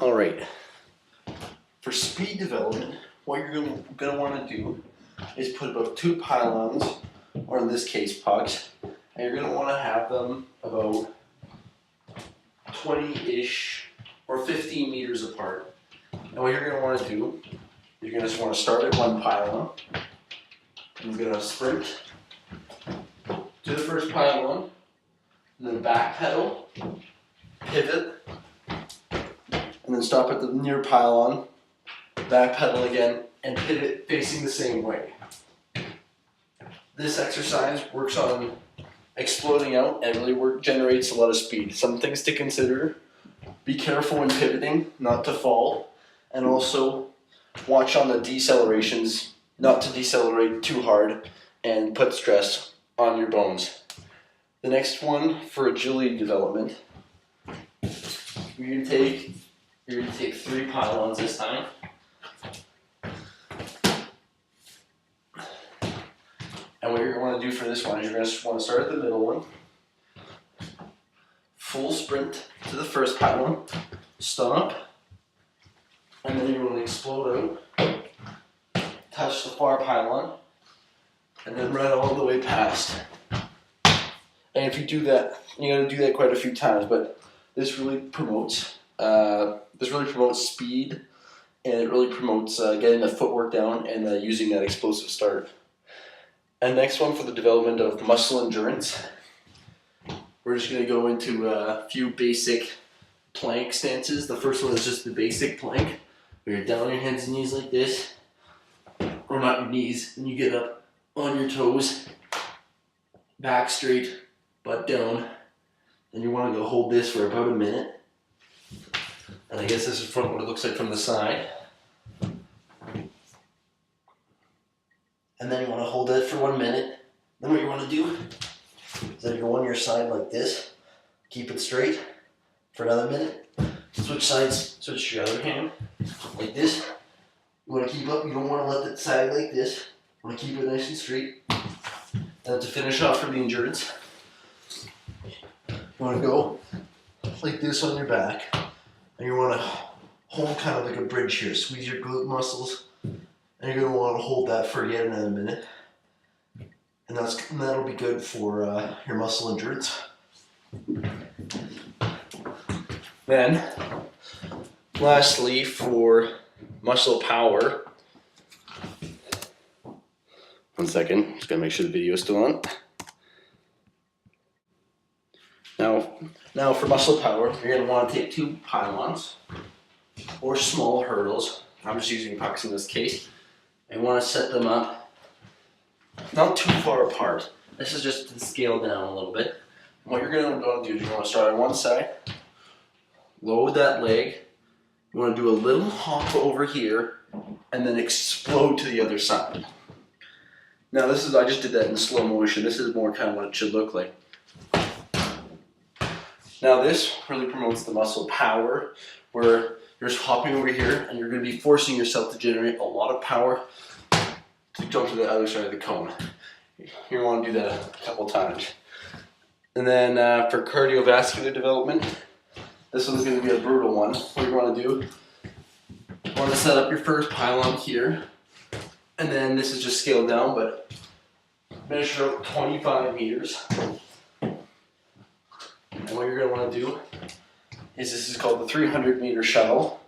All right, for speed development, what you're gonna want to do is put about 2 pylons, or in this case pucks, and you're gonna want to have them about 20-ish or 15 meters apart. And what you're gonna want to do, you're gonna just want to start at one pylon, and you're gonna sprint to the first pylon, and then backpedal, pivot, and then stop at the near pylon, backpedal again, and pivot facing the same way. This exercise works on exploding out and really generates a lot of speed. Some things to consider: be careful when pivoting, not to fall, and also watch on the decelerations, not to decelerate too hard and put stress on your bones. The next one for agility development, you're going to take 3 pylons this time. And what you're going to want to do for this one is you're going to want to start at the middle one, full sprint to the first pylon, stomp, and then you're going to explode out, touch the far pylon, and then run all the way past. And if you do that, you got to do that quite a few times, but this really promotes speed, and it really promotes getting the footwork down and using that explosive start. And next one for the development of muscle endurance, we're just going to go into a few basic plank stances. The first one is just the basic plank, where you're down on your hands and knees like this, or not your knees, and you get up on your toes, back straight, butt down, and you want to go hold this for about a minute. And I guess this is from what it looks like from the side. And then you want to hold that for 1 minute. Then what you want to do is then go on your side like this, keep it straight for another minute. Switch sides, switch to your other hand like this. You want to keep up, you don't want to let it sag like this. You want to keep it nice and straight. And to finish off for the endurance, you want to go like this on your back, and you want to hold kind of like a bridge here. Squeeze your glute muscles, and you're going to want to hold that for yet another minute. And that'll be good for your muscle endurance. Then, lastly, for muscle power. 1 second, just gotta make sure the video is still on. Now for muscle power, you're gonna want to take 2 pylons or small hurdles. I'm just using pucks in this case. And you want to set them up not too far apart. This is just to scale down a little bit. And what you're gonna do is you're gonna start on one side, load that leg. You want to do a little hop over here, and then explode to the other side. Now I just did that in slow motion. This is more kind of what it should look like. Now this really promotes the muscle power, where you're just hopping over here and you're going to be forcing yourself to generate a lot of power to jump to the other side of the cone. You want to do that a couple times. And then for cardiovascular development, this one's going to be a brutal one. What you want to do, you want to set up your first pylon here, and then this is just scaled down, but measure out 25 meters. And what you're going to want to do is, this is called the 300-meter shuttle.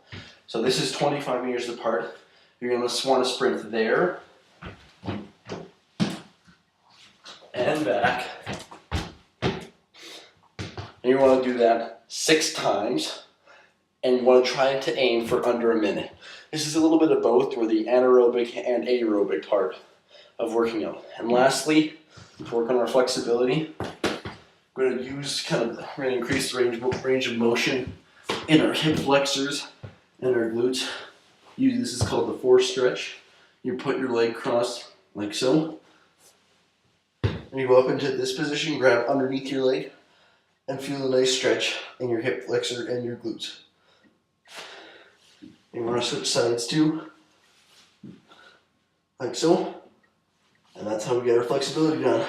So this is 25 meters apart. You're going to want to sprint there and back. And you want to do that 6 times, and you want to try to aim for under a minute. This is a little bit of both, where the anaerobic and aerobic part of working out. And lastly, to work on our flexibility, we're going to increase the range of motion in our hip flexors and our glutes. This is called the force stretch. You put your leg crossed like so, and you go up into this position, grab underneath your leg, and feel a nice stretch in your hip flexor and your glutes. You want to switch sides too, like so, and that's how we get our flexibility done.